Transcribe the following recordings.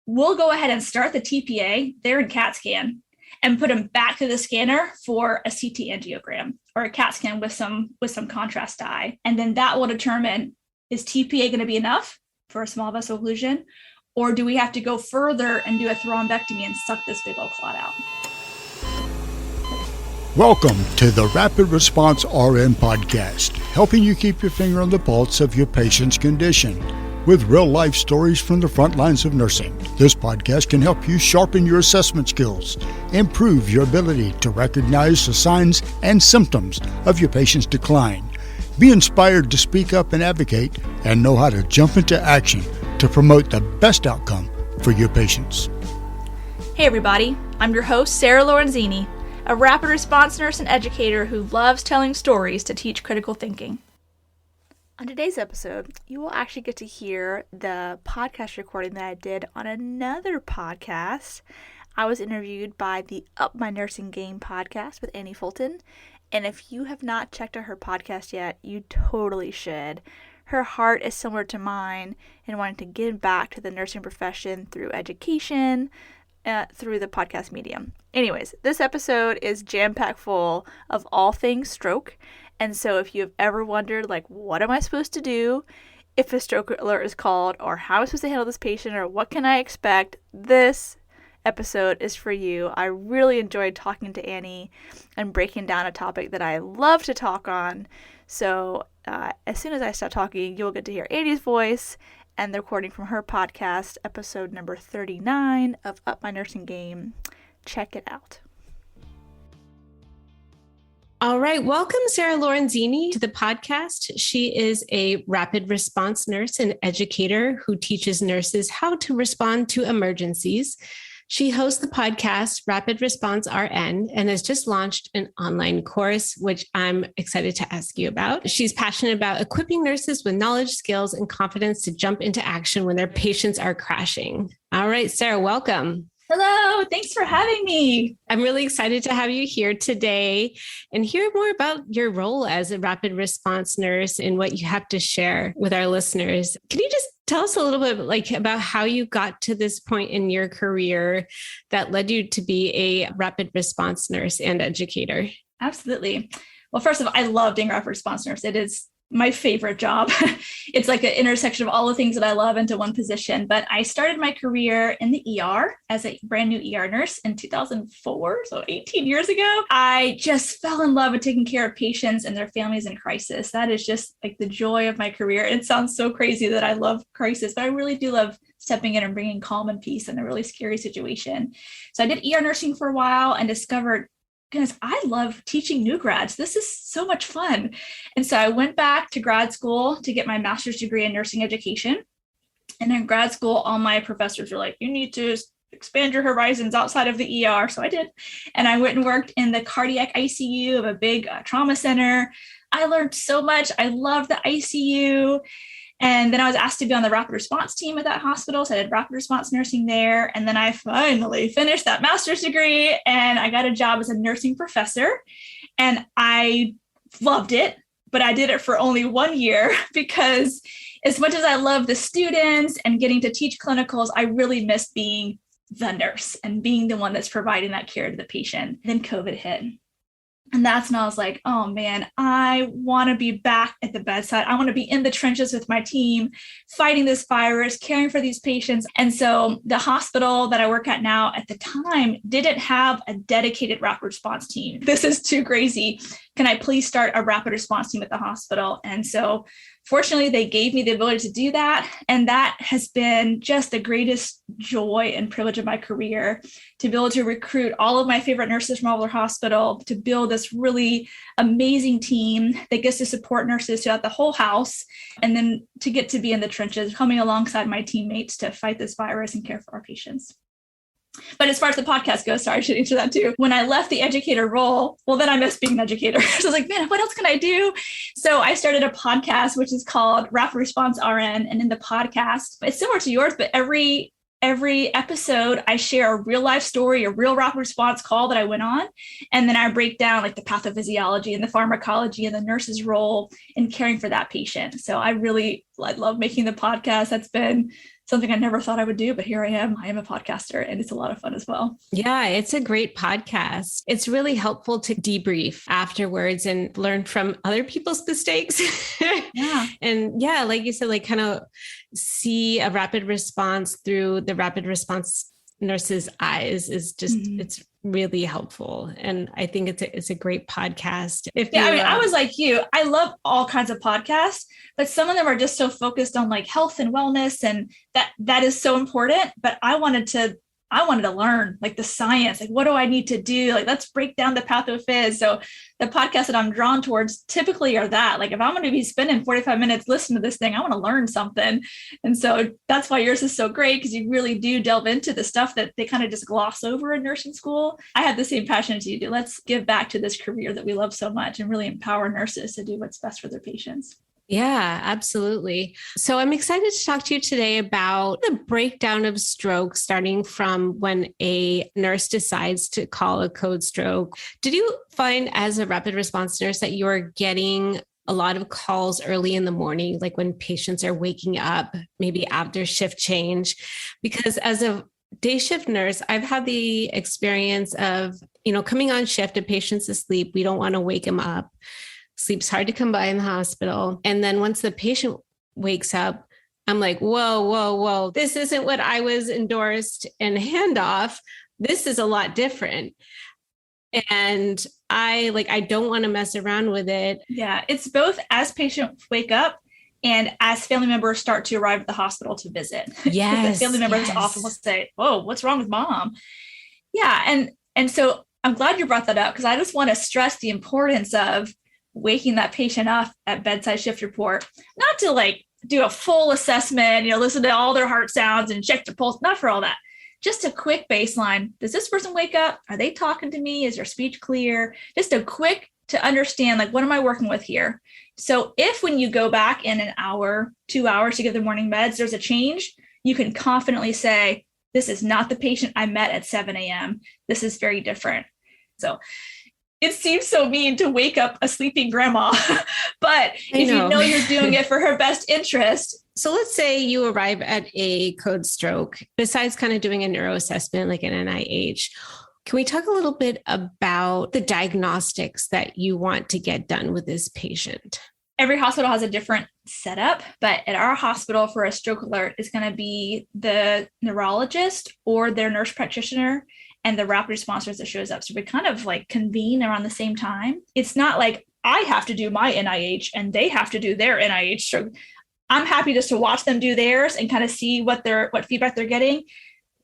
we'll go ahead and start the TPA there in CAT scan and put them back to the scanner for a CT angiogram or a CAT scan with some contrast dye. And then that will determine, is TPA going to be enough for a small vessel occlusion? Or do we have to go further and do a thrombectomy and suck this big old clot out? Welcome to the Rapid Response RN podcast, helping you keep your finger on the pulse of your patient's condition with real-life stories from the front lines of nursing. This podcast can help you sharpen your assessment skills, improve your ability to recognize the signs and symptoms of your patient's decline, be inspired to speak up and advocate, and know how to jump into action to promote the best outcome for your patients. Hey everybody, I'm your host, Sarah Lorenzini, a rapid response nurse and educator who loves telling stories to teach critical thinking. On today's episode, you will actually get to hear the podcast recording that I did on another podcast. I was interviewed by the Up My Nursing Game podcast with Annie Fulton, and if you have not checked out her podcast yet, you totally should. Her heart is similar to mine in wanting to give back to the nursing profession through education, through the podcast medium. Anyways, this episode is jam-packed full of all things stroke. And so if you've ever wondered, what am I supposed to do if a stroke alert is called, or how am I supposed to handle this patient, or what can I expect, this episode is for you. I really enjoyed talking to Annie and breaking down a topic that I love to talk on. So as soon as I stop talking, you'll get to hear Annie's voice and the recording from her podcast, episode number 39 of Up My Nursing Game. Check it out. All right. Welcome, Sarah Lorenzini, to the podcast. She is a rapid response nurse and educator who teaches nurses how to respond to emergencies. She hosts the podcast Rapid Response RN and has just launched an online course, which I'm excited to ask you about. She's passionate about equipping nurses with knowledge, skills, and confidence to jump into action when their patients are crashing. All right, Sarah, welcome. Hello, thanks for having me. I'm really excited to have you here today and hear more about your role as a rapid response nurse and what you have to share with our listeners. Can you just tell us a little bit about how you got to this point in your career that led you to be a rapid response nurse and educator? Absolutely. Well, first of all, I love being a rapid response nurse. It is my favorite job. It's like an intersection of all the things that I love into one position. But I started my career in the ER as a brand new ER nurse in 2004, so 18 years ago. I just fell in love with taking care of patients and their families in crisis. That is just like the joy of my career. It sounds so crazy that I love crisis, but I really do love stepping in and bringing calm and peace in a really scary situation. So I did ER nursing for a while and discovered, goodness, I love teaching new grads. This is so much fun. And so I went back to grad school to get my master's degree in nursing education. And in grad school, all my professors were like, you need to expand your horizons outside of the ER. So I did. And I went and worked in the cardiac ICU of a big trauma center. I learned so much. I loved the ICU. And then I was asked to be on the rapid response team at that hospital. So I did rapid response nursing there. And then I finally finished that master's degree and I got a job as a nursing professor. And I loved it, but I did it for only 1 year because as much as I love the students and getting to teach clinicals, I really missed being the nurse and being the one that's providing that care to the patient. Then COVID hit. And that's when I was like, oh man, I want to be back at the bedside. I want to be in the trenches with my team, fighting this virus, caring for these patients. And so the hospital that I work at now at the time didn't have a dedicated rapid response team. This is too crazy. Can I please start a rapid response team at the hospital? And so fortunately, they gave me the ability to do that. And that has been just the greatest joy and privilege of my career, to be able to recruit all of my favorite nurses from all over the hospital, to build this really amazing team that gets to support nurses throughout the whole house, and then to get to be in the trenches, coming alongside my teammates to fight this virus and care for our patients. But as far as the podcast goes, sorry, I should answer that too. When I left the educator role, well, then I missed being an educator. So I was like, man, what else can I do? So I started a podcast, which is called Rapid Response RN. And in the podcast, it's similar to yours, but every episode, I share a real life story, a real rapid response call that I went on. And then I break down the pathophysiology and the pharmacology and the nurse's role in caring for that patient. So I love making the podcast. That's been something I never thought I would do, but here I am. I am a podcaster, and it's a lot of fun as well. Yeah, it's a great podcast. It's really helpful to debrief afterwards and learn from other people's mistakes. Yeah. And yeah, like you said, like kind of see a rapid response through the rapid response nurse's eyes is just, it's really helpful. And I think it's a great podcast. I was like you, I love all kinds of podcasts, but some of them are just so focused on like health and wellness, and that is so important. But I wanted to learn like the science, like what do I need to do? Like, let's break down the pathophys. So the podcasts that I'm drawn towards typically are that, like, if I'm going to be spending 45 minutes listening to this thing, I want to learn something. And so that's why yours is so great, because you really do delve into the stuff that they kind of just gloss over in nursing school. I have the same passion as you do. Let's give back to this career that we love so much and really empower nurses to do what's best for their patients. Yeah, absolutely. So I'm excited to talk to you today about the breakdown of stroke, starting from when a nurse decides to call a code stroke. Did you find as a rapid response nurse that you're getting a lot of calls early in the morning, like when patients are waking up, maybe after shift change? Because as a day shift nurse, I've had the experience of, coming on shift, a patient's asleep. We don't want to wake him up. Sleep's hard to come by in the hospital. And then once the patient wakes up, I'm like, whoa. This isn't what I was endorsed in handoff. This is a lot different. And I don't want to mess around with it. Yeah, it's both as patients wake up and as family members start to arrive at the hospital to visit. Yes. The family members often will say, "Whoa, what's wrong with mom?" Yeah. And so I'm glad you brought that up, because I just want to stress the importance of waking that patient up at bedside shift report, not to like do a full assessment, listen to all their heart sounds and check their pulse, not for all that. Just a quick baseline. Does this person wake up? Are they talking to me? Is their speech clear? Just a quick to understand, like, what am I working with here? So if when you go back in an hour, 2 hours to give the morning meds, there's a change, you can confidently say, this is not the patient I met at 7 a.m. This is very different. So it seems so mean to wake up a sleeping grandma, but if you know you're doing it for her best interest. So let's say you arrive at a code stroke, besides kind of doing a neuro assessment like an NIH. Can we talk a little bit about the diagnostics that you want to get done with this patient? Every hospital has a different setup, but at our hospital for a stroke alert is going to be the neurologist or their nurse practitioner and the rapid response nurse that shows up. So we kind of like convene around the same time. It's not like I have to do my NIH and they have to do their NIH stroke. I'm happy just to watch them do theirs and kind of see what feedback they're getting.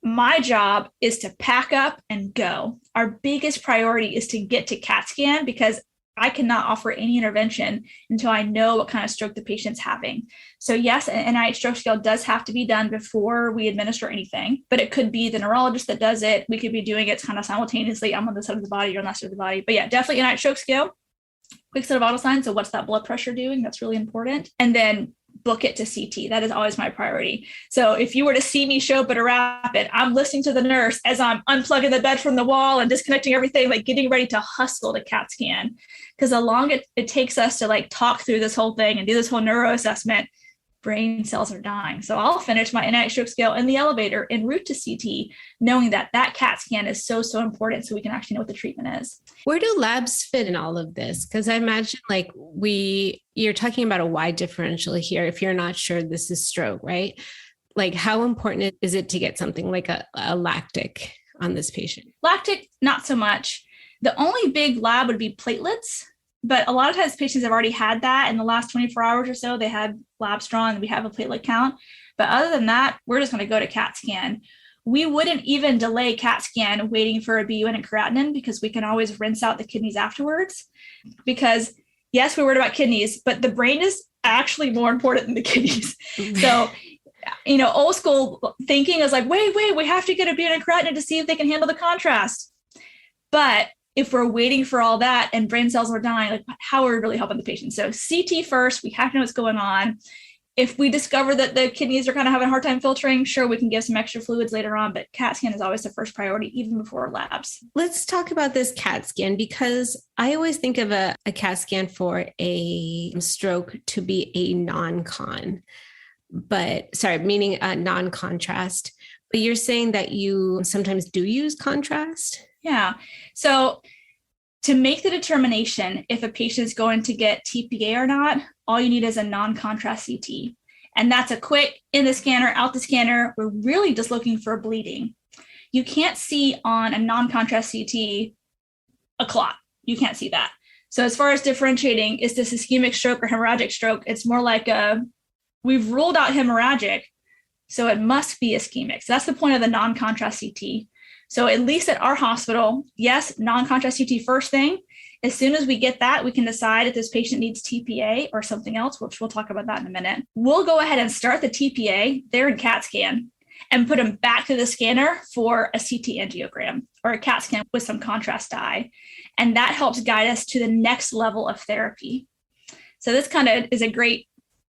My job is to pack up and go. Our biggest priority is to get to CAT scan, because I cannot offer any intervention until I know what kind of stroke the patient's having. So yes, an NIH stroke scale does have to be done before we administer anything, but it could be the neurologist that does it. We could be doing it kind of simultaneously. I'm on this side of the body, you're on that side of the body. But yeah, definitely NIH stroke scale. Quick set of vital signs. So what's that blood pressure doing? That's really important. And then book it to CT. That is always my priority. So if you were to see me show up at a rapid, I'm listening to the nurse as I'm unplugging the bed from the wall and disconnecting everything, like getting ready to hustle to CAT scan. Because the longer it takes us to like talk through this whole thing and do this whole neuro assessment, brain cells are dying. So I'll finish my NIH stroke scale in the elevator en route to CT, knowing that CAT scan is so important, so we can actually know what the treatment is. Where do labs fit in all of this? Because I imagine you're talking about a wide differential here if you're not sure this is stroke, right? Like, how important is it to get something like a lactic on this patient? Lactic, not so much. The only big lab would be platelets. But a lot of times patients have already had that in the last 24 hours or so. They had labs drawn and we have a platelet count. But other than that, we're just going to go to CAT scan. We wouldn't even delay CAT scan waiting for a BUN and creatinine, because we can always rinse out the kidneys afterwards. Because yes, we're worried about kidneys, but the brain is actually more important than the kidneys. So, old school thinking is like, wait, we have to get a BUN and creatinine to see if they can handle the contrast. But if we're waiting for all that and brain cells are dying, like, how are we really helping the patient? So CT first, we have to know what's going on. If we discover that the kidneys are kind of having a hard time filtering, sure, we can give some extra fluids later on, but CAT scan is always the first priority, even before labs. Let's talk about this CAT scan, because I always think of a CAT scan for a stroke to be a non-con. meaning non-contrast. But you're saying that you sometimes do use contrast? Yeah. So to make the determination if a patient is going to get TPA or not, all you need is a non-contrast CT. And that's a quick in the scanner, out the scanner. We're really just looking for bleeding. You can't see on a non-contrast CT a clot. You can't see that. So as far as differentiating, is this ischemic stroke or hemorrhagic stroke? It's more like we've ruled out hemorrhagic, so it must be ischemic. So that's the point of the non-contrast CT. So at least at our hospital, yes, non-contrast CT first thing. As soon as we get that, we can decide if this patient needs TPA or something else, which we'll talk about that in a minute. We'll go ahead and start the TPA there in CAT scan and put them back to the scanner for a CT angiogram or a CAT scan with some contrast dye. And that helps guide us to the next level of therapy. So this kind of is a great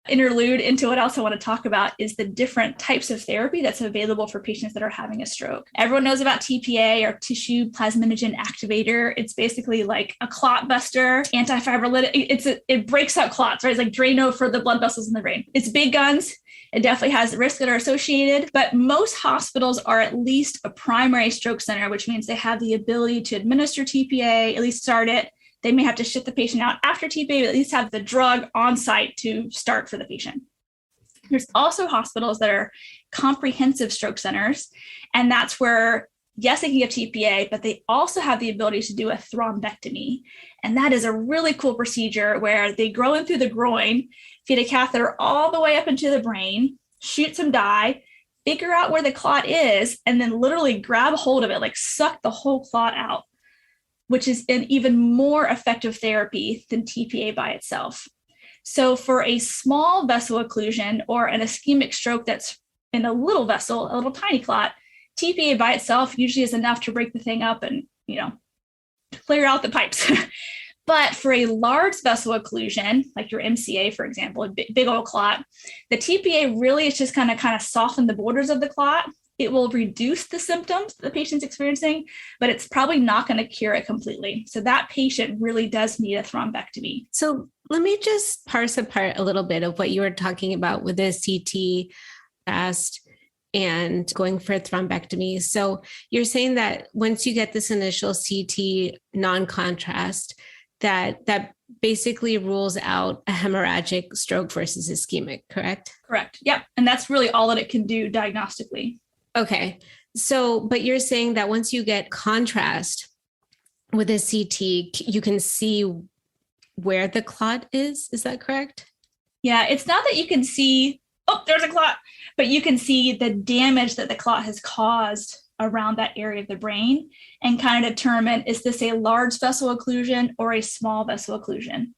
interlude into what else I want to talk about is the different types of therapy that's available for patients that are having a stroke. Everyone knows about TPA or tissue plasminogen activator. It's basically like a clot buster, antifibrolytic. It breaks up clots, right? It's like Drano for the blood vessels in the brain. It's big guns. It definitely has risks that are associated, but most hospitals are at least a primary stroke center, which means they have the ability to administer TPA, at least start it. They may have to ship the patient out after TPA, but at least have the drug on site to start for the patient. There's also hospitals that are comprehensive stroke centers, and that's where, yes, they can give TPA, but they also have the ability to do a thrombectomy. And that is a really cool procedure where they grow in through the groin, feed a catheter all the way up into the brain, shoot some dye, figure out where the clot is, and then literally grab hold of it, like suck the whole clot out, which is an even more effective therapy than TPA by itself. So for a small vessel occlusion or an ischemic stroke that's in a little vessel, a little tiny clot, TPA by itself usually is enough to break the thing up and, clear out the pipes. But for a large vessel occlusion, like your MCA, for example, a big old clot, the TPA really is just kind of soften the borders of the clot. It will reduce the symptoms the patient's experiencing, but it's probably not going to cure it completely. So that patient really does need a thrombectomy. So let me just parse apart a little bit of what you were talking about with the CT fast and going for a thrombectomy. So you're saying that once you get this initial CT non-contrast, that basically rules out a hemorrhagic stroke versus ischemic, correct? Correct. Yep. And that's really all that it can do diagnostically. Okay. So, but you're saying that once you get contrast with a CT, you can see where the clot is. Is that correct? Yeah. It's not that you can see, oh, there's a clot, but you can see the damage that the clot has caused around that area of the brain and kind of determine, is this a large vessel occlusion or a small vessel occlusion?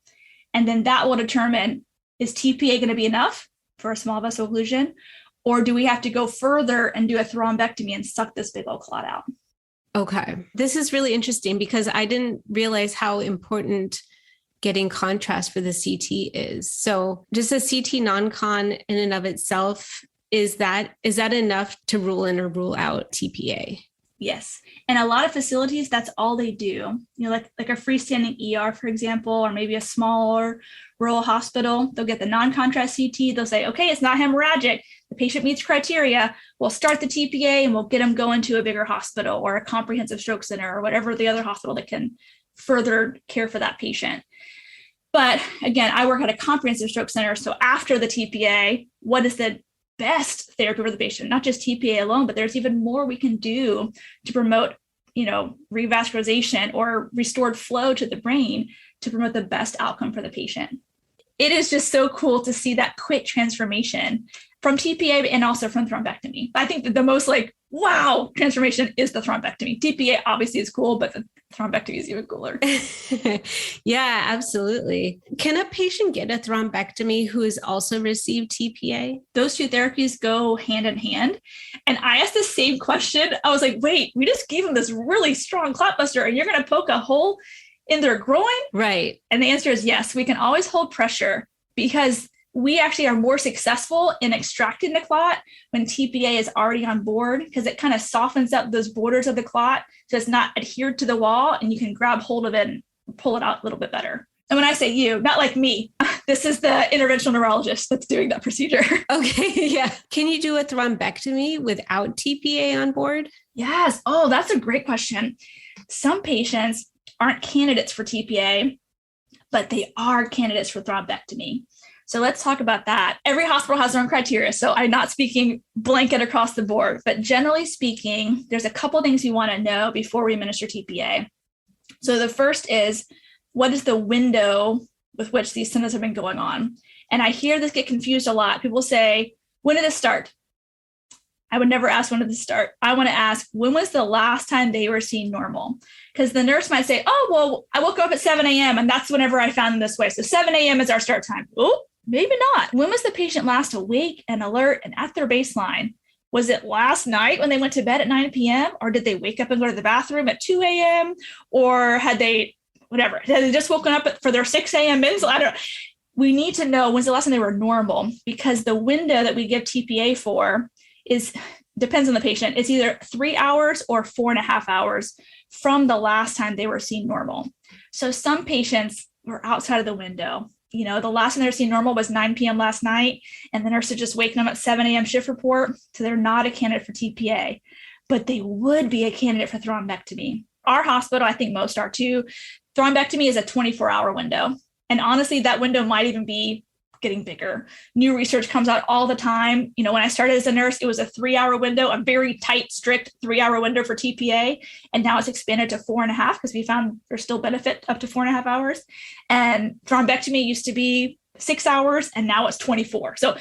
And then that will determine, is TPA going to be enough for a small vessel occlusion? Or do we have to go further and do a thrombectomy and suck this big old clot out? Okay. This is really interesting because I didn't realize how important getting contrast for the CT is. So just a CT non-con in and of itself, is that enough to rule in or rule out TPA? Yes. And a lot of facilities, that's all they do. Like a freestanding ER, for example, or maybe a smaller rural hospital, they'll get the non-contrast CT. They'll say, okay, it's not hemorrhagic. The patient meets criteria. We'll start the TPA and we'll get them going to a bigger hospital or a comprehensive stroke center or whatever the other hospital that can further care for that patient. But again, I work at a comprehensive stroke center. So after the TPA, what is the best therapy for the patient? Not just TPA alone, but there's even more we can do to promote, revascularization or restored flow to the brain to promote the best outcome for the patient. It is just so cool to see that quick transformation from TPA and also from thrombectomy. I think that the most wow transformation is the thrombectomy. TPA obviously is cool, but the thrombectomy is even cooler. Yeah, absolutely. Can a patient get a thrombectomy who has also received TPA? Those two therapies go hand in hand. And I asked the same question. I was like, wait, we just gave them this really strong clot buster and you're going to poke a hole in their groin? Right. And the answer is yes. We can always hold pressure because we actually are more successful in extracting the clot when TPA is already on board because it kind of softens up those borders of the clot so it's not adhered to the wall and you can grab hold of it and pull it out a little bit better. And when I say you, not like me, This is the interventional neurologist that's doing that procedure. Okay. Yeah. Can you do a thrombectomy without TPA on board? Yes. Oh, that's a great question. Some patients aren't candidates for TPA, but they are candidates for thrombectomy. So let's talk about that. Every hospital has their own criteria. So I'm not speaking blanket across the board, but generally speaking, there's a couple things you want to know before we administer TPA. So the first is, what is the window with which these symptoms have been going on? And I hear this get confused a lot. People say, when did this start? I would never ask when did this start. I want to ask, when was the last time they were seen normal? Because the nurse might say, oh, well, I woke up at 7 a.m. and that's whenever I found them this way. So 7 a.m. is our start time. Oh, maybe not. When was the patient last awake and alert and at their baseline? Was it last night when they went to bed at 9 p.m.? Or did they wake up and go to the bathroom at 2 a.m.? Or had they just woken up for their 6 a.m. mins? I don't know. We need to know when's the last time they were normal, because the window that we give TPA for depends on the patient. It's either 3 hours or 4.5 hours from the last time they were seen normal. So some patients were outside of the window. The last time they were seen normal was 9 p.m. last night, and the nurse had just waken them at 7 a.m. shift report. So they're not a candidate for TPA, but they would be a candidate for thrombectomy. Our hospital, I think most are too. Thrombectomy is a 24-hour window. And honestly, that window might even be getting bigger. New research comes out all the time. When I started as a nurse, it was a 3-hour window, a very tight, strict 3-hour window for TPA. And now it's expanded to 4.5 because we found there's still benefit up to 4.5 hours. And thrombectomy used to be 6 hours, and now it's 24. So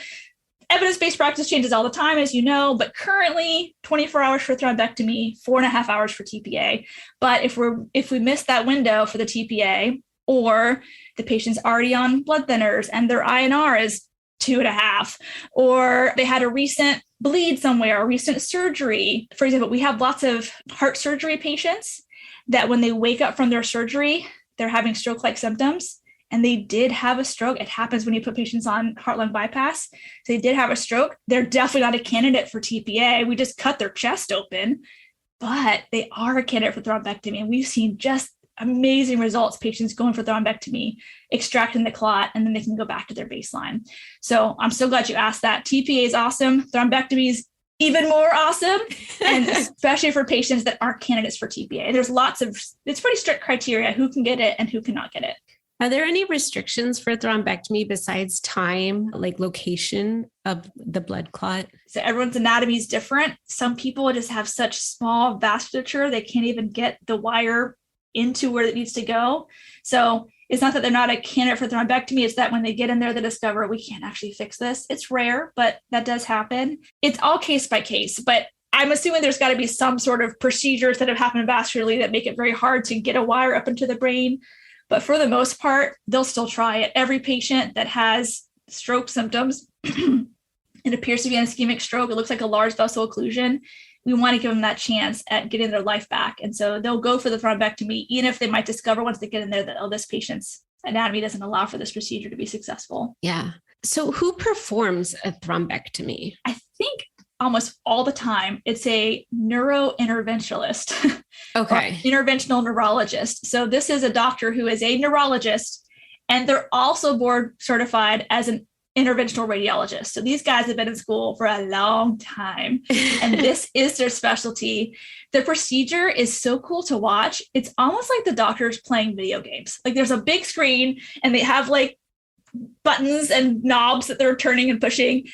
evidence-based practice changes all the time, as you know, but currently 24 hours for thrombectomy, 4.5 hours for TPA. But if we miss that window for the TPA, or the patient's already on blood thinners and their INR is 2.5, or they had a recent bleed somewhere, a recent surgery. For example, we have lots of heart surgery patients that when they wake up from their surgery, they're having stroke-like symptoms. And they did have a stroke. It happens when you put patients on heart-lung bypass. So they did have a stroke. They're definitely not a candidate for TPA. We just cut their chest open, but they are a candidate for thrombectomy. And we've seen just amazing results, patients going for thrombectomy, extracting the clot, and then they can go back to their baseline. So I'm so glad you asked that. TPA is awesome. Thrombectomy is even more awesome, and especially for patients that aren't candidates for TPA. It's pretty strict criteria who can get it and who cannot get it. Are there any restrictions for thrombectomy besides time, like location of the blood clot? So everyone's anatomy is different. Some people just have such small vasculature, they can't even get the wire into where it needs to go. So it's not that they're not a candidate for thrombectomy. It's that when they get in there, they discover we can't actually fix this. It's rare, but that does happen. It's all case by case, but I'm assuming there's got to be some sort of procedures that have happened vascularly that make it very hard to get a wire up into the brain. But for the most part, they'll still try it. Every patient that has stroke symptoms, it appears to be an ischemic stroke. It looks like a large vessel occlusion. We want to give them that chance at getting their life back. And so they'll go for the thrombectomy, even if they might discover once they get in there that, this patient's anatomy doesn't allow for this procedure to be successful. Yeah. So who performs a thrombectomy? I think almost all the time it's a neurointerventionalist. Okay. Interventional neurologist. So this is a doctor who is a neurologist, and they're also board certified as an interventional radiologist. So these guys have been in school for a long time, and this is their specialty. The procedure is so cool to watch. It's almost like the doctors playing video games. Like there's a big screen and they have like buttons and knobs that they're turning and pushing.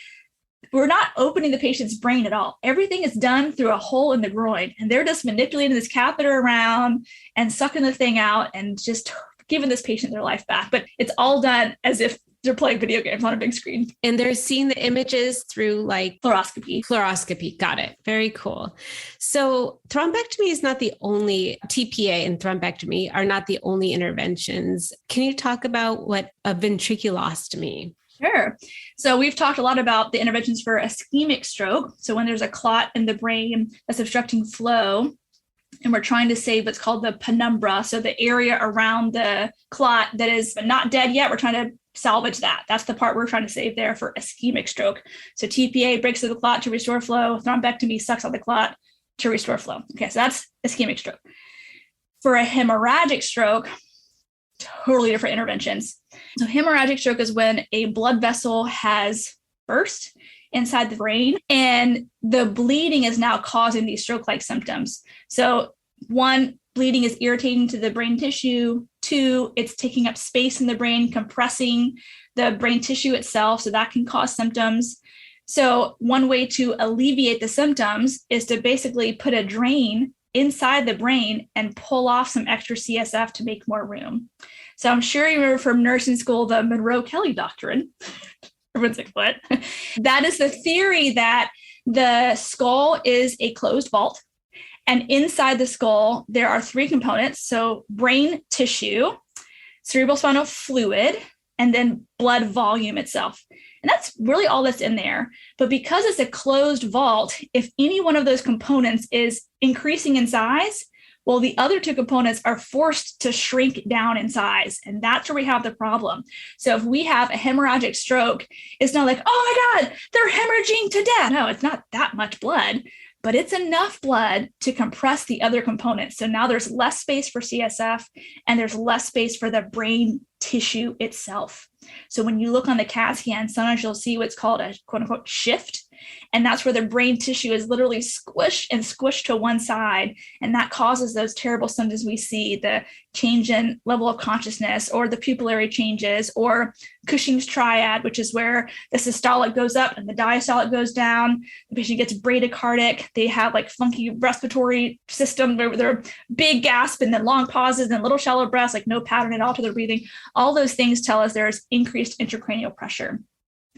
We're not opening the patient's brain at all. Everything is done through a hole in the groin, and they're just manipulating this catheter around and sucking the thing out and just giving this patient their life back. But it's all done as if they're playing video games on a big screen. And they're seeing the images through like fluoroscopy. Got it. Very cool. So thrombectomy is not the only, TPA and thrombectomy are not the only interventions. Can you talk about what a ventriculostomy? Sure. So we've talked a lot about the interventions for ischemic stroke. So when there's a clot in the brain that's obstructing flow, and we're trying to save what's called the penumbra. So the area around the clot that is not dead yet, we're trying to salvage that. That's the part we're trying to save there for ischemic stroke. So TPA breaks through the clot to restore flow. Thrombectomy sucks out the clot to restore flow. Okay, so that's ischemic stroke. For a hemorrhagic stroke, totally different interventions. So hemorrhagic stroke is when a blood vessel has burst inside the brain and the bleeding is now causing these stroke-like symptoms. So 1, bleeding is irritating to the brain tissue. 2, it's taking up space in the brain, compressing the brain tissue itself. So that can cause symptoms. So one way to alleviate the symptoms is to basically put a drain inside the brain and pull off some extra CSF to make more room. So I'm sure you remember from nursing school, the Monroe-Kelly doctrine. Everyone's like, what? That is the theory that the skull is a closed vault. And inside the skull, there are 3 components. So brain tissue, cerebrospinal fluid, and then blood volume itself. And that's really all that's in there. But because it's a closed vault, if any one of those components is increasing in size, well, the other 2 components are forced to shrink down in size. And that's where we have the problem. So if we have a hemorrhagic stroke, it's not like, oh my God, they're hemorrhaging to death. No, it's not that much blood, but it's enough blood to compress the other components. So now there's less space for CSF and there's less space for the brain tissue itself. So when you look on the CAT scan, sometimes you'll see what's called a quote unquote shift. And that's where the brain tissue is literally squished to one side. And that causes those terrible symptoms we see, the change in level of consciousness or the pupillary changes or Cushing's triad, which is where the systolic goes up and the diastolic goes down. The patient gets bradycardic. They have like funky respiratory system where they're big gasp and then long pauses and little shallow breaths, like no pattern at all to their breathing. All those things tell us there's increased intracranial pressure.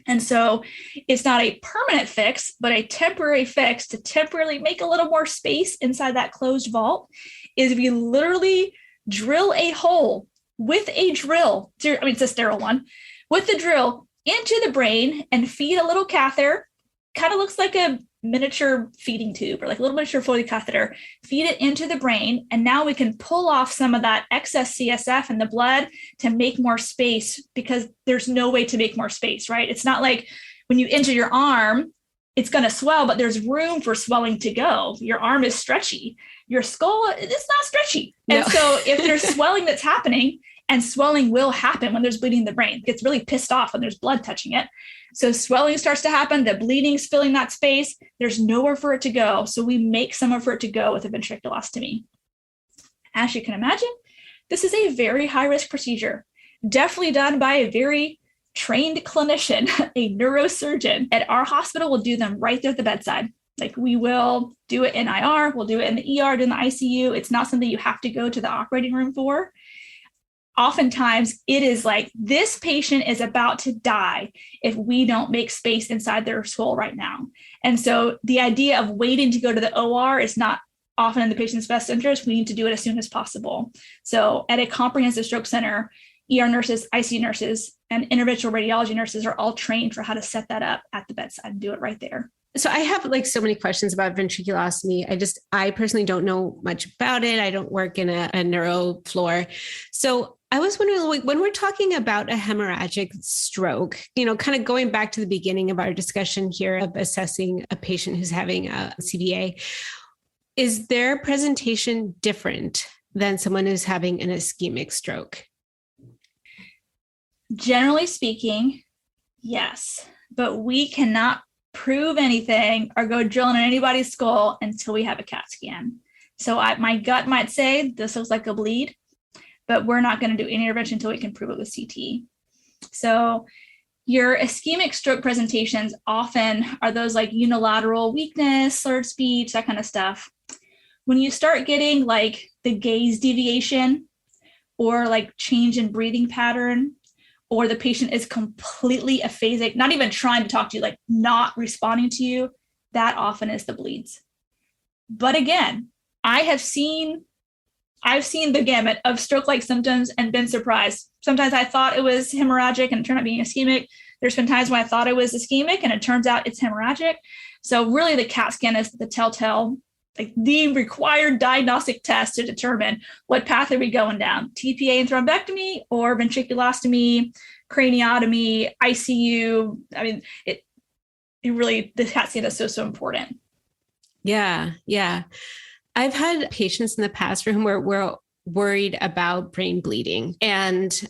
And so it's not a permanent fix, but a temporary fix to temporarily make a little more space inside that closed vault is if you literally drill a hole with a drill, it's a sterile one, with the drill into the brain and feed a little catheter, kind of looks like a miniature feeding tube or like a little miniature Foley catheter, feed it into the brain. And now we can pull off some of that excess CSF in the blood to make more space because there's no way to make more space, right? It's not like when you injure your arm, it's going to swell, but there's room for swelling to go. Your arm is stretchy. Your skull, it's not stretchy. No. And so if there's swelling that's happening, and swelling will happen when there's bleeding in the brain, it gets really pissed off when there's blood touching it. So swelling starts to happen, the bleeding's filling that space, there's nowhere for it to go. So we make somewhere for it to go with a ventriculostomy. As you can imagine, this is a very high-risk procedure, definitely done by a very trained clinician, a neurosurgeon. At our hospital, we'll do them right there at the bedside. Like we will do it in IR, we'll do it in the ER, in the ICU. It's not something you have to go to the operating room for. Oftentimes it is like this patient is about to die if we don't make space inside their skull right now. And so the idea of waiting to go to the OR is not often in the patient's best interest. We need to do it as soon as possible. So at a comprehensive stroke center, ER nurses, ICU nurses, and interventional radiology nurses are all trained for how to set that up at the bedside and do it right there. So I have like so many questions about ventriculostomy. I personally don't know much about it. I don't work in a neuro floor. So I was wondering, when we're talking about a hemorrhagic stroke, kind of going back to the beginning of our discussion here of assessing a patient who's having a CVA, is their presentation different than someone who's having an ischemic stroke? Generally speaking, yes, but we cannot prove anything or go drilling in anybody's skull until we have a CAT scan. So my gut might say this looks like a bleed, but we're not going to do any intervention until we can prove it with CT. So your ischemic stroke presentations often are those like unilateral weakness, slurred speech, that kind of stuff. When you start getting like the gaze deviation or like change in breathing pattern, or the patient is completely aphasic, not even trying to talk to you, like not responding to you, that often is the bleeds. But again, I've seen the gamut of stroke-like symptoms and been surprised. Sometimes I thought it was hemorrhagic and it turned out being ischemic. There's been times when I thought it was ischemic and it turns out it's hemorrhagic. So really the CAT scan is the telltale, like the required diagnostic test to determine what path are we going down, TPA and thrombectomy or ventriculostomy, craniotomy, ICU. I mean, it really, the CAT scan is so important. Yeah. I've had patients in the past for whom worried about brain bleeding. And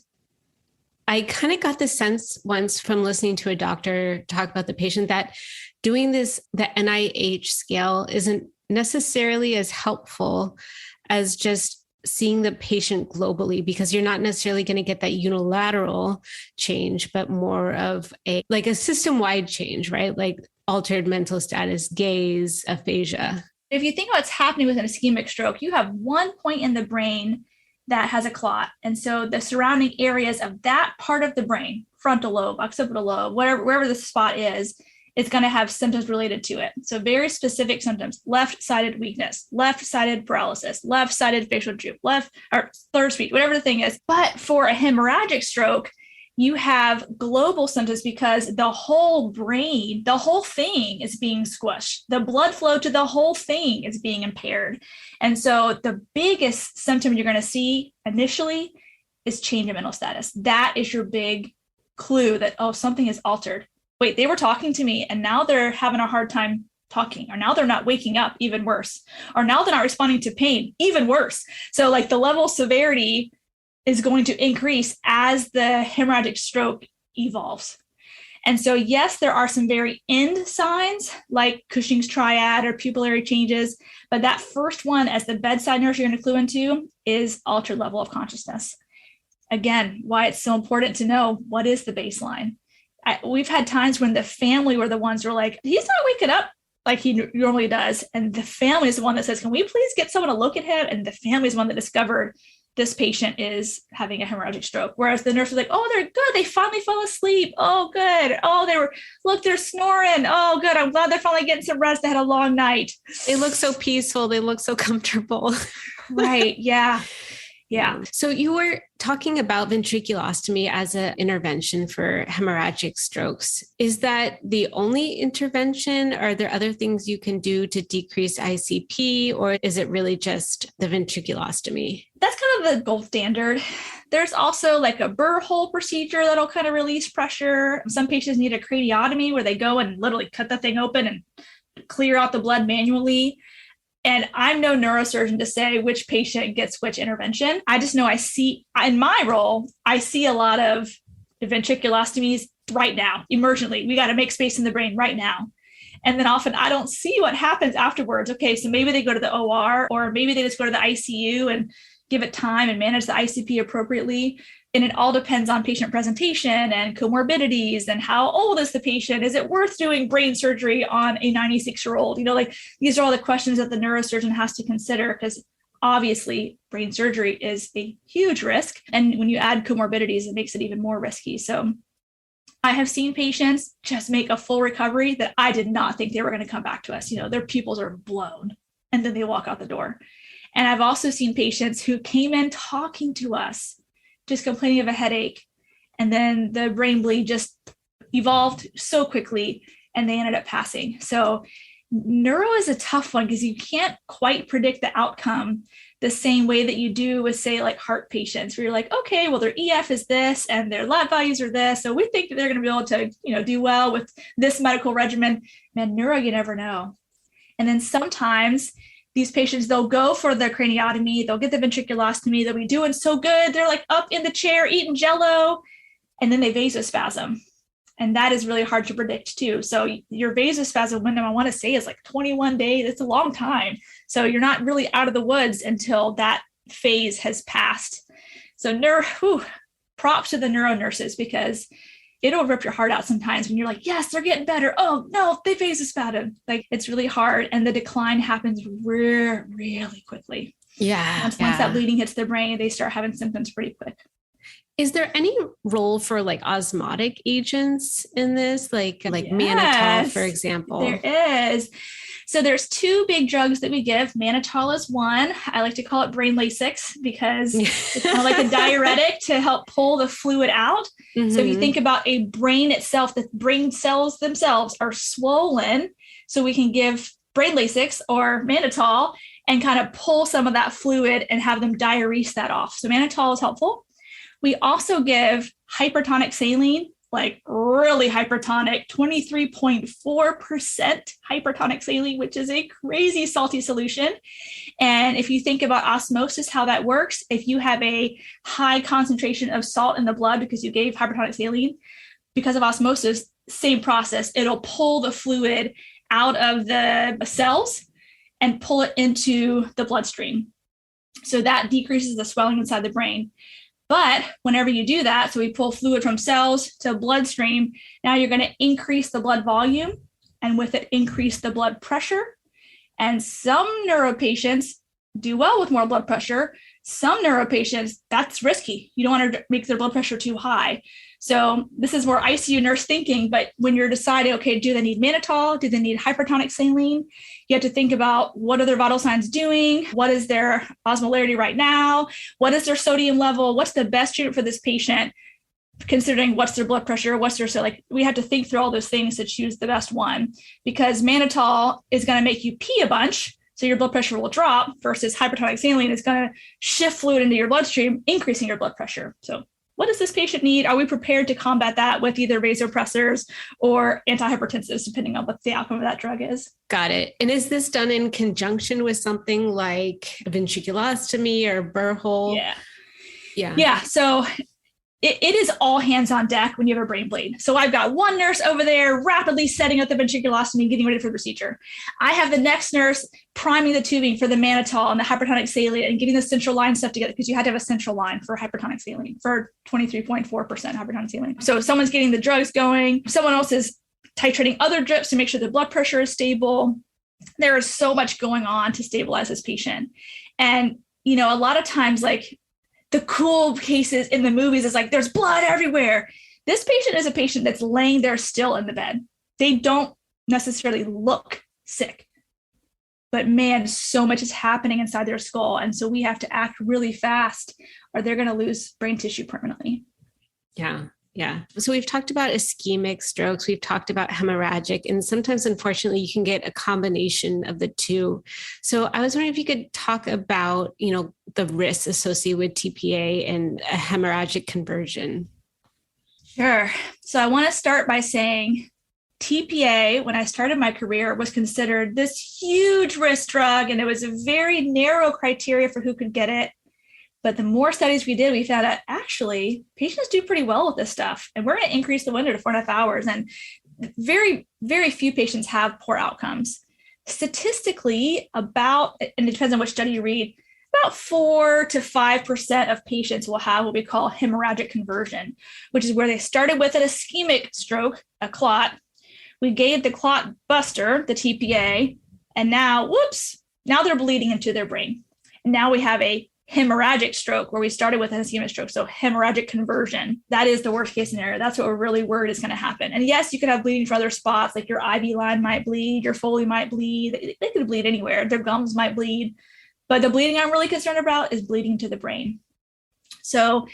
I kind of got the sense once from listening to a doctor talk about the patient that doing this, the NIH scale isn't necessarily as helpful as just seeing the patient globally, because you're not necessarily going to get that unilateral change, but more of a system-wide change, right? Like altered mental status, gaze, aphasia. If you think about what's happening with an ischemic stroke, you have one point in the brain that has a clot. And so the surrounding areas of that part of the brain, frontal lobe, occipital lobe, wherever the spot is, it's going to have symptoms related to it. So very specific symptoms: left-sided weakness, left-sided paralysis, left-sided facial droop, left or third speech, whatever the thing is. But for a hemorrhagic stroke, you have global symptoms because the whole brain, the whole thing is being squished. The blood flow to the whole thing is being impaired. And so the biggest symptom you're going to see initially is change in mental status. That is your big clue that, oh, something is altered. Wait, they were talking to me and now they're having a hard time talking, or now they're not waking up, even worse, or now they're not responding to pain, even worse. So like the level of severity is going to increase as the hemorrhagic stroke evolves. And so, yes, there are some very end signs like Cushing's triad or pupillary changes, but that first one, as the bedside nurse, you're going to clue into is altered level of consciousness. Again, why it's so important to know what is the baseline. We've had times when the family were the ones who are like, he's not waking up like he normally does. And the family is the one that says, can we please get someone to look at him? And the family is one that discovered this patient is having a hemorrhagic stroke. Whereas the nurse was like, oh, they're good. They finally fell asleep. Oh, good. Oh, they're snoring. Oh, good. I'm glad they're finally getting some rest. They had a long night. They look so peaceful. They look so comfortable. Right. Yeah. Yeah. So you were talking about ventriculostomy as an intervention for hemorrhagic strokes. Is that the only intervention? Are there other things you can do to decrease ICP, or is it really just the ventriculostomy? That's kind of the gold standard. There's also like a burr hole procedure that'll kind of release pressure. Some patients need a craniotomy where they go and literally cut the thing open and clear out the blood manually. And I'm no neurosurgeon to say which patient gets which intervention. I just know in my role, I see a lot of ventriculostomies right now, emergently. We got to make space in the brain right now. And then often I don't see what happens afterwards. Okay, so maybe they go to the OR, or maybe they just go to the ICU and give it time and manage the ICP appropriately. And it all depends on patient presentation and comorbidities and how old is the patient? Is it worth doing brain surgery on a 96-year-old? These are all the questions that the neurosurgeon has to consider, because obviously brain surgery is a huge risk. And when you add comorbidities, it makes it even more risky. So I have seen patients just make a full recovery that I did not think they were going to come back to us. Their pupils are blown and then they walk out the door. And I've also seen patients who came in talking to us, just complaining of a headache. And then the brain bleed just evolved so quickly and they ended up passing. So neuro is a tough one because you can't quite predict the outcome the same way that you do with, say, like heart patients, where you're like, okay, well, their EF is this and their lab values are this. So we think that they're going to be able to, do well with this medical regimen. Man, neuro, you never know. And then sometimes these patients, they'll go for the craniotomy, they'll get the ventriculostomy, they'll be doing so good. They're like up in the chair eating Jell-O, and then they vasospasm. And that is really hard to predict too. So your vasospasm window, I want to say, is like 21 days. It's a long time. So you're not really out of the woods until that phase has passed. So props to the neuro nurses, because it'll rip your heart out sometimes when you're like, yes, they're getting better. Oh no, they vasospasm. Like, it's really hard. And the decline happens really quickly. Yeah. Once that bleeding hits the brain, they start having symptoms pretty quick. Is there any role for like osmotic agents in this? Like mannitol, for example? There is. So there's two big drugs that we give. Mannitol is one. I like to call it brain Lasix because it's kind of like a diuretic to help pull the fluid out. Mm-hmm. So if you think about a brain itself, the brain cells themselves are swollen. So we can give brain Lasix or mannitol and kind of pull some of that fluid and have them diurese that off. So mannitol is helpful. We also give hypertonic saline like really hypertonic, 23.4% hypertonic saline, which is a crazy salty solution. And if you think about osmosis, how that works, if you have a high concentration of salt in the blood because you gave hypertonic saline, because of osmosis, same process, it'll pull the fluid out of the cells and pull it into the bloodstream. So that decreases the swelling inside the brain. But whenever you do that, so we pull fluid from cells to bloodstream, now you're going to increase the blood volume and with it increase the blood pressure. And some neuro patients do well with more blood pressure. Some neuro patients, that's risky. You don't want to make their blood pressure too high. So this is more ICU nurse thinking, but when you're deciding, okay, do they need mannitol? Do they need hypertonic saline? You have to think about what are their vital signs doing? What is their osmolarity right now? What is their sodium level? What's the best treatment for this patient? Considering what's their blood pressure, so like we have to think through all those things to choose the best one, because mannitol is going to make you pee a bunch. So your blood pressure will drop versus hypertonic saline is going to shift fluid into your bloodstream, increasing your blood pressure. So what does this patient need? Are we prepared to combat that with either vasopressors or antihypertensives, depending on what the outcome of that drug is? Got it. And is this done in conjunction with something like a ventriculostomy or burr hole? Yeah. So it is all hands on deck when you have a brain bleed. So I've got one nurse over there rapidly setting up the ventriculostomy, getting ready for the procedure. I have the next nurse priming the tubing for the mannitol and the hypertonic saline and getting the central line stuff together, because you had to have a central line for hypertonic saline for 23.4% hypertonic saline. So someone's getting the drugs going. Someone else is titrating other drips to make sure the blood pressure is stable. There is so much going on to stabilize this patient. And, a lot of times, like, the cool cases in the movies is like, there's blood everywhere. This patient is a patient that's laying there still in the bed. They don't necessarily look sick, but man, so much is happening inside their skull. And so we have to act really fast or they're going to lose brain tissue permanently. Yeah. So we've talked about ischemic strokes. We've talked about hemorrhagic, and sometimes, unfortunately, you can get a combination of the two. So I was wondering if you could talk about, the risks associated with TPA and a hemorrhagic conversion. Sure. So I want to start by saying TPA, when I started my career, was considered this huge risk drug, and it was a very narrow criteria for who could get it. But the more studies we did, we found out actually patients do pretty well with this stuff. And we're going to increase the window to 4.5 hours. And very, very few patients have poor outcomes. Statistically, and it depends on which study you read, about 4 to 5% of patients will have what we call hemorrhagic conversion, which is where they started with an ischemic stroke, a clot. We gave the clot buster, the TPA, and now they're bleeding into their brain. And now we have a hemorrhagic stroke where we started with an ischemic stroke. So hemorrhagic conversion, that is the worst case scenario. That's what we're really worried is going to happen. And yes, you could have bleeding from other spots, like your IV line might bleed, your Foley might bleed. They could bleed anywhere. Their gums might bleed. But the bleeding I'm really concerned about is bleeding to the brain. So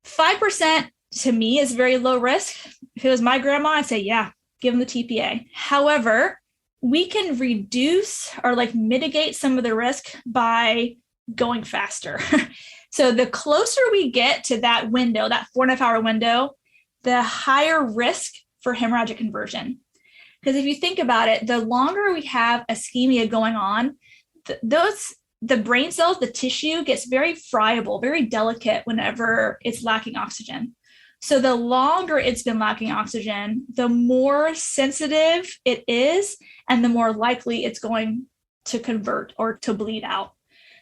5% to me is very low risk. If it was my grandma, I'd say, yeah, give them the TPA. However, we can reduce or mitigate some of the risk by going faster. So the closer we get to that window, that 4.5 hour window, the higher risk for hemorrhagic conversion. Because if you think about it, the longer we have ischemia going on, the brain cells, the tissue gets very friable, very delicate whenever it's lacking oxygen. So the longer it's been lacking oxygen, the more sensitive it is, and the more likely it's going to convert or to bleed out.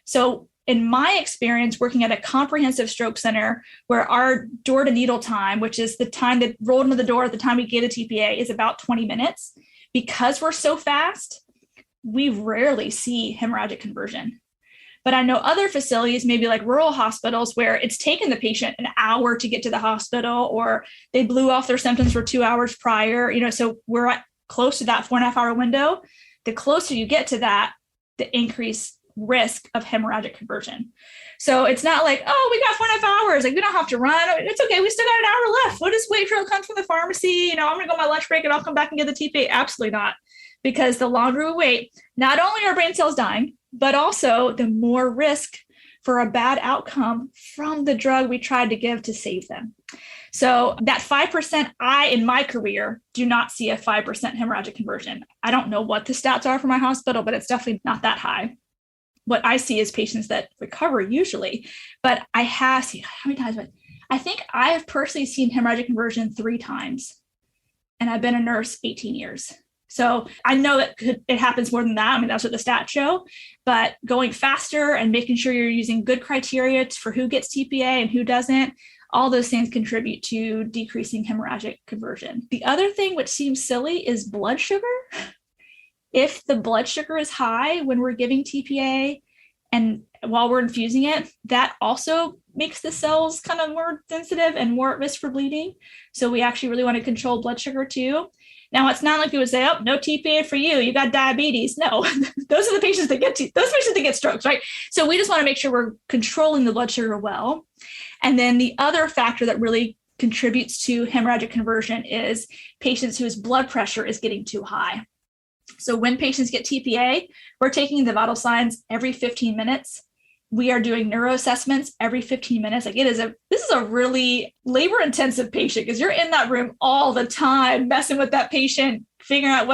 So in my experience working at a comprehensive stroke center where our door to needle time, which is the time that rolled into the door at the time we gave the TPA, is about 20 minutes, because we're so fast, we rarely see hemorrhagic conversion. But I know other facilities, maybe like rural hospitals, where it's taken the patient an hour to get to the hospital, or they blew off their symptoms for 2 hours prior, so we're close to that 4.5 hour window. The closer you get to that, the increased risk of hemorrhagic conversion. So it's not like, oh, we got 4.5 hours. We don't have to run. It's okay. We still got an hour left. We'll just wait for it to come from the pharmacy. I'm going to go on my lunch break and I'll come back and get the TPA. Absolutely not. Because the longer we wait, not only are brain cells dying, but also the more risk for a bad outcome from the drug we tried to give to save them. So that 5%, in my career, do not see a 5% hemorrhagic conversion. I don't know what the stats are for my hospital, but it's definitely not that high. What I see is patients that recover usually, but I have seen, how many times? But I think I have personally seen hemorrhagic conversion 3 times, and I've been a nurse 18 years. So I know that it happens more than that. I mean, that's what the stats show, but going faster and making sure you're using good criteria for who gets TPA and who doesn't, all those things contribute to decreasing hemorrhagic conversion. The other thing, which seems silly, is blood sugar. If the blood sugar is high when we're giving TPA and while we're infusing it, that also makes the cells kind of more sensitive and more at risk for bleeding. So we actually really want to control blood sugar too. Now, it's not like we would say, oh, no TPA for you. You got diabetes. No, those are the patients that get strokes, right? So we just want to make sure we're controlling the blood sugar well. And then the other factor that really contributes to hemorrhagic conversion is patients whose blood pressure is getting too high. So when patients get TPA, we're taking the vital signs every 15 minutes. We are doing neuro assessments every 15 minutes. Like this is a really labor intensive patient because you're in that room all the time, messing with that patient, figuring out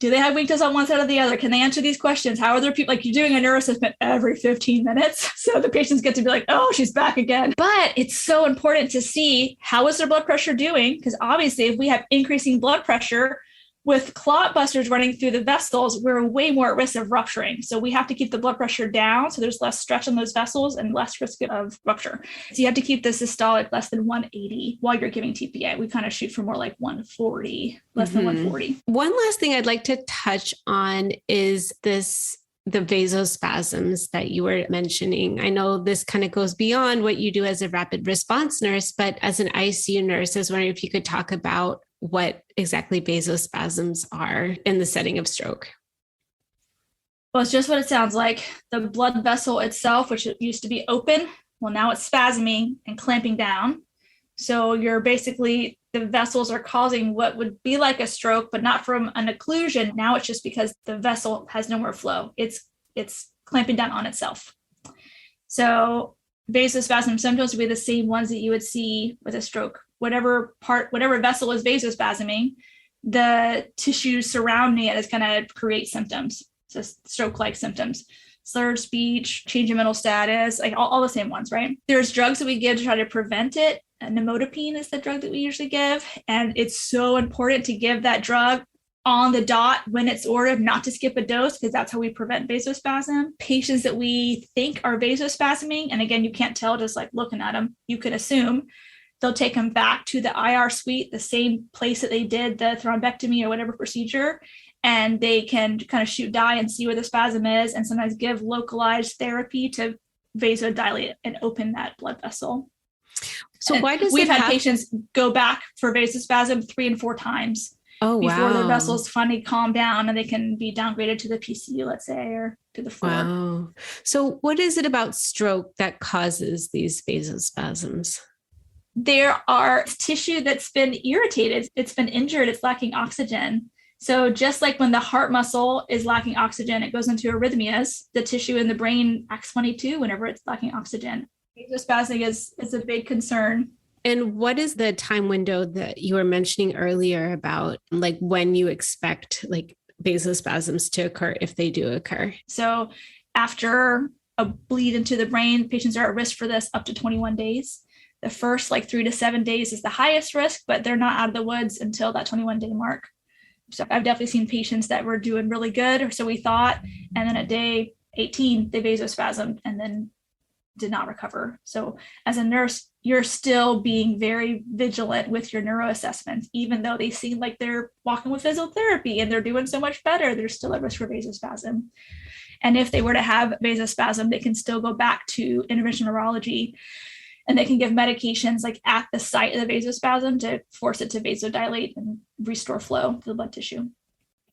do they have weakness on one side or the other? Can they answer these questions? How are their people? Like, you're doing a neuro assessment every 15 minutes. So the patients get to be like, oh, she's back again. But it's so important to see how is their blood pressure doing? Because obviously if we have increasing blood pressure, with clot busters running through the vessels, we're way more at risk of rupturing. So we have to keep the blood pressure down so there's less stretch on those vessels and less risk of rupture. So you have to keep the systolic less than 180 while you're giving TPA. We kind of shoot for more like 140, less than 140. One last thing I'd like to touch on is the vasospasms that you were mentioning. I know this kind of goes beyond what you do as a rapid response nurse, but as an ICU nurse, I was wondering if you could talk about what exactly vasospasms are in the setting of stroke. Well, it's just what it sounds like. The blood vessel itself, which used to be open, well, now it's spasming and clamping down. So the vessels are causing what would be like a stroke, but not from an occlusion. Now it's just because the vessel has no more flow. It's clamping down on itself. So vasospasm symptoms would be the same ones that you would see with a stroke. Whatever vessel is vasospasming, the tissue surrounding it is going to create symptoms. So stroke-like symptoms, slurred speech, change in mental status, like all the same ones, right? There's drugs that we give to try to prevent it. Nimodipine is the drug that we usually give. And it's so important to give that drug on the dot when it's ordered, not to skip a dose, because that's how we prevent vasospasm. Patients that we think are vasospasming, and again, you can't tell just like looking at them, you could assume, they'll take them back to the IR suite, the same place that they did the thrombectomy or whatever procedure, and they can kind of shoot dye and see where the spasm is, and sometimes give localized therapy to vasodilate and open that blood vessel. So why does we've had patients go back for vasospasm 3 and 4 times before their vessels finally calm down and they can be downgraded to the PCU, let's say, or to the floor. Wow. So what is it about stroke that causes these vasospasms? There are tissue that's been irritated. It's been injured. It's lacking oxygen. So just like when the heart muscle is lacking oxygen, it goes into arrhythmias. The tissue in the brain acts funny too whenever it's lacking oxygen. Vasospasm is a big concern. And what is the time window that you were mentioning earlier about like when you expect like vasospasms to occur if they do occur? So after a bleed into the brain, patients are at risk for this up to 21 days. The first 3 to 7 days is the highest risk, but they're not out of the woods until that 21-day mark. So I've definitely seen patients that were doing really good, or so we thought, and then at day 18, they vasospasmed and then did not recover. So as a nurse, you're still being very vigilant with your neuro assessments, even though they seem like they're walking with physical therapy and they're doing so much better, they're still at risk for vasospasm. And if they were to have vasospasm, they can still go back to interventional neurology and they can give medications like at the site of the vasospasm to force it to vasodilate and restore flow to the blood tissue.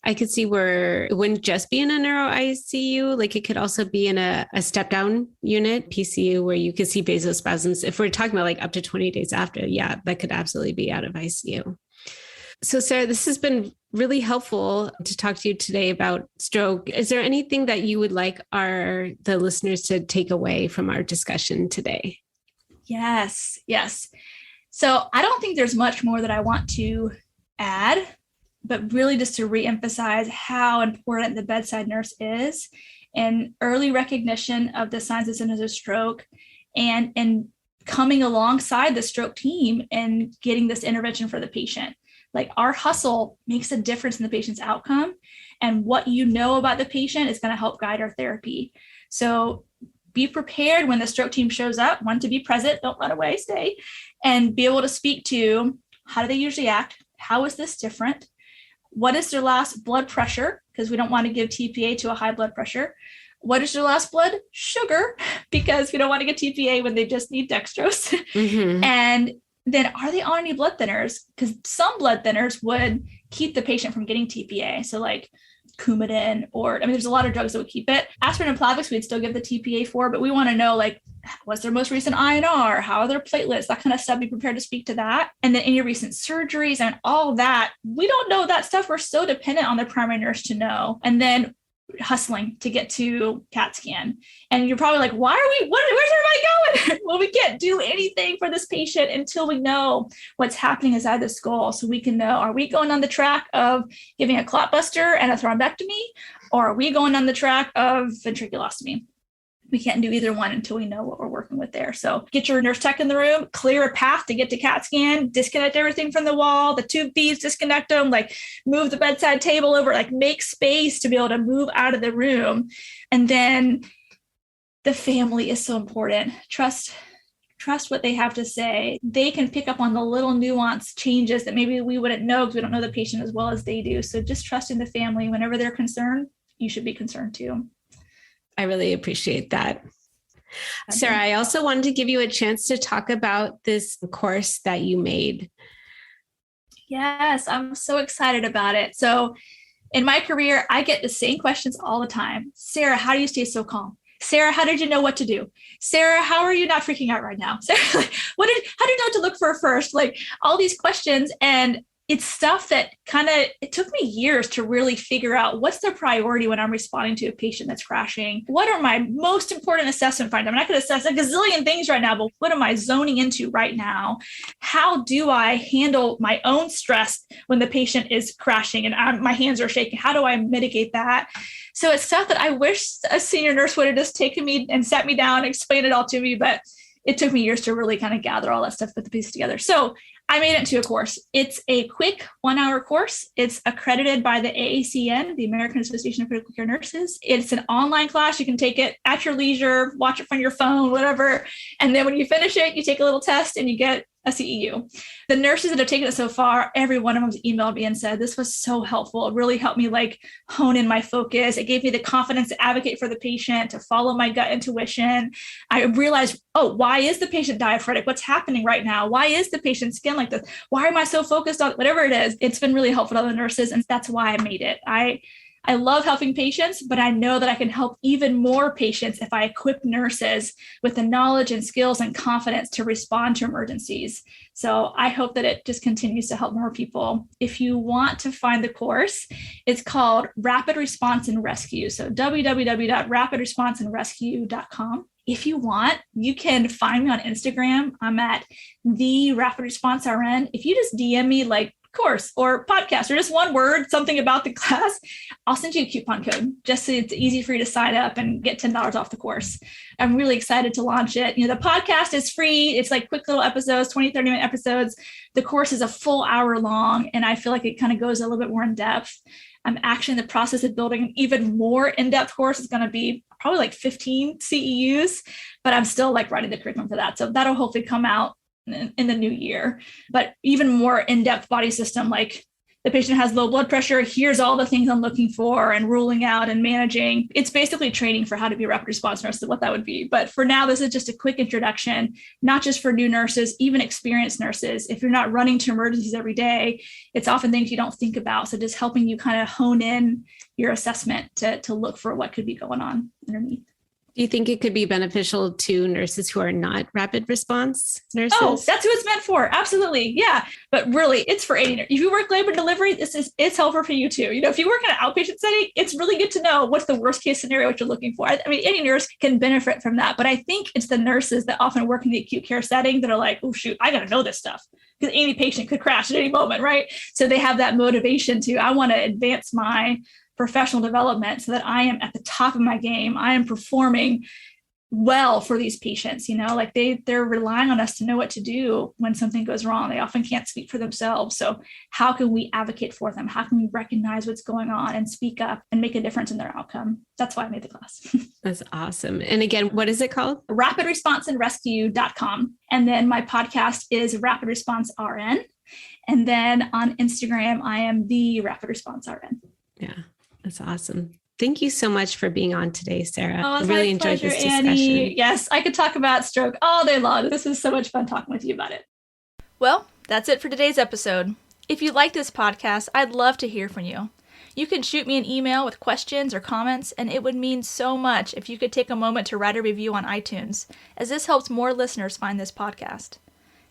I could see where it wouldn't just be in a neuro ICU, like it could also be in a step down unit, PCU, where you could see vasospasms. If we're talking about like up to 20 days after, yeah, that could absolutely be out of ICU. So Sarah, this has been really helpful to talk to you today about stroke. Is there anything that you would like the listeners to take away from our discussion today? Yes. So I don't think there's much more that I want to add, but really just to reemphasize how important the bedside nurse is in early recognition of the signs and symptoms of stroke and coming alongside the stroke team and getting this intervention for the patient. Like our hustle makes a difference in the patient's outcome, and what you know about the patient is going to help guide our therapy. So be prepared when the stroke team shows up, want to be present, don't run away, stay, and be able to speak to how do they usually act? How is this different? What is their last blood pressure? Because we don't want to give TPA to a high blood pressure. What is your last blood sugar? Because we don't want to get TPA when they just need dextrose. Mm-hmm. And then are they on any blood thinners? Because some blood thinners would keep the patient from getting TPA. So like Coumadin, or, there's a lot of drugs that would keep it. Aspirin and Plavix, we'd still give the TPA for, but we want to know, like, what's their most recent INR? How are their platelets? That kind of stuff. Be prepared to speak to that. And then any recent surgeries and all that. We don't know that stuff. We're so dependent on the primary nurse to know. And then hustling to get to CAT scan. And you're probably like, where's everybody going? Well, we can't do anything for this patient until we know what's happening inside the skull. So we can know, are we going on the track of giving a clot buster and a thrombectomy? Or are we going on the track of ventriculostomy? We can't do either one until we know what we're working with there. So get your nurse tech in the room, clear a path to get to CAT scan, disconnect everything from the wall, the tube feeds, disconnect them, like move the bedside table over, like make space to be able to move out of the room. And then the family is so important. Trust what they have to say. They can pick up on the little nuanced changes that maybe we wouldn't know because we don't know the patient as well as they do. So just trusting the family whenever they're concerned, you should be concerned too. I really appreciate that. Sarah, I also wanted to give you a chance to talk about this course that you made. Yes, I'm so excited about it. So in my career, I get the same questions all the time. Sarah, how do you stay so calm? Sarah, how did you know what to do? Sarah, how are you not freaking out right now? Sarah, how do you know what to look for first? Like all these questions. And it's stuff that it took me years to really figure out what's the priority when I'm responding to a patient that's crashing. What are my most important assessment findings? I'm not going to assess a gazillion things right now, but what am I zoning into right now? How do I handle my own stress when the patient is crashing and my hands are shaking? How do I mitigate that? So it's stuff that I wish a senior nurse would have just taken me and sat me down and explained it all to me, but it took me years to really kind of gather all that stuff, put the pieces together. So I made it into a course. It's a quick 1-hour course. It's accredited by the AACN, the American Association of Critical Care Nurses. It's an online class. You can take it at your leisure, watch it from your phone, whatever. And then when you finish it, you take a little test and you get a CEU. The nurses that have taken it so far, every one of them emailed me and said, this was so helpful. It really helped me hone in my focus. It gave me the confidence to advocate for the patient, to follow my gut intuition. I realized, why is the patient diaphoretic? What's happening right now? Why is the patient's skin like this? Why am I so focused on whatever it is? It's been really helpful to the nurses. And that's why I made it. I love helping patients, but I know that I can help even more patients if I equip nurses with the knowledge and skills and confidence to respond to emergencies. So I hope that it just continues to help more people. If you want to find the course, it's called Rapid Response and Rescue. So www.rapidresponseandrescue.com. If you want, you can find me on Instagram. I'm at the Rapid Response RN. If you just DM me course or podcast or just one word, something about the class, I'll send you a coupon code just so it's easy for you to sign up and get $10 off the course. I'm really excited to launch it. The podcast is free. It's quick little episodes, 20, 30-minute episodes. The course is a full hour long, and I feel like it kind of goes a little bit more in depth. I'm actually in the process of building an even more in-depth course. It's going to be probably 15 CEUs, but I'm still writing the curriculum for that. So that'll hopefully come out in the new year, but even more in-depth body system, the patient has low blood pressure. Here's all the things I'm looking for and ruling out and managing. It's basically training for how to be a rapid response nurse, what that would be. But for now, this is just a quick introduction, not just for new nurses, even experienced nurses. If you're not running to emergencies every day, it's often things you don't think about. So just helping you kind of hone in your assessment to look for what could be going on underneath. Do you think it could be beneficial to nurses who are not rapid response nurses? Oh, that's who it's meant for. Absolutely. Yeah. But really, it's for any nurse. If you work labor and delivery, it's helpful for you too. If you work in an outpatient setting, it's really good to know what's the worst case scenario, what you're looking for. I mean, any nurse can benefit from that. But I think it's the nurses that often work in the acute care setting that are like, oh, shoot, I got to know this stuff because any patient could crash at any moment, right? So they have that motivation to, I want to advance my professional development so that I am at the top of my game. I am performing well for these patients, like they're relying on us to know what to do when something goes wrong. They often can't speak for themselves. So how can we advocate for them? How can we recognize what's going on and speak up and make a difference in their outcome? That's why I made the class. That's awesome. And again, what is it called? rapidresponseandrescue.com. And then my podcast is Rapid Response RN. And then on Instagram, I am the Rapid Response RN. Yeah. That's awesome. Thank you so much for being on today, Sarah. Oh, I really enjoyed this discussion. Annie. Yes, I could talk about stroke all day long. This is so much fun talking with you about it. Well, that's it for today's episode. If you like this podcast, I'd love to hear from you. You can shoot me an email with questions or comments, and it would mean so much if you could take a moment to write a review on iTunes, as this helps more listeners find this podcast.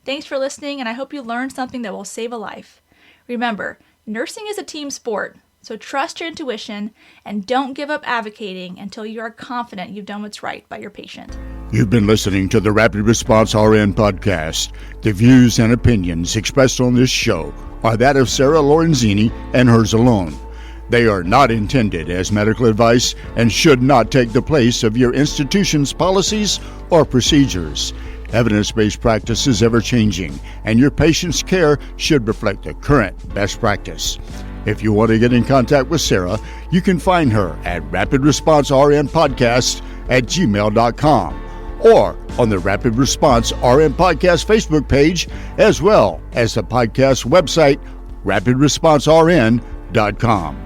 Thanks for listening, and I hope you learned something that will save a life. Remember, nursing is a team sport. So trust your intuition and don't give up advocating until you are confident you've done what's right by your patient. You've been listening to the Rapid Response RN podcast. The views and opinions expressed on this show are that of Sarah Lorenzini and hers alone. They are not intended as medical advice and should not take the place of your institution's policies or procedures. Evidence-based practice is ever-changing, and your patient's care should reflect the current best practice. If you want to get in contact with Sarah, you can find her at rapidresponsernpodcast@gmail.com or on the Rapid Response RN Podcast Facebook page, as well as the podcast website, rapidresponsern.com.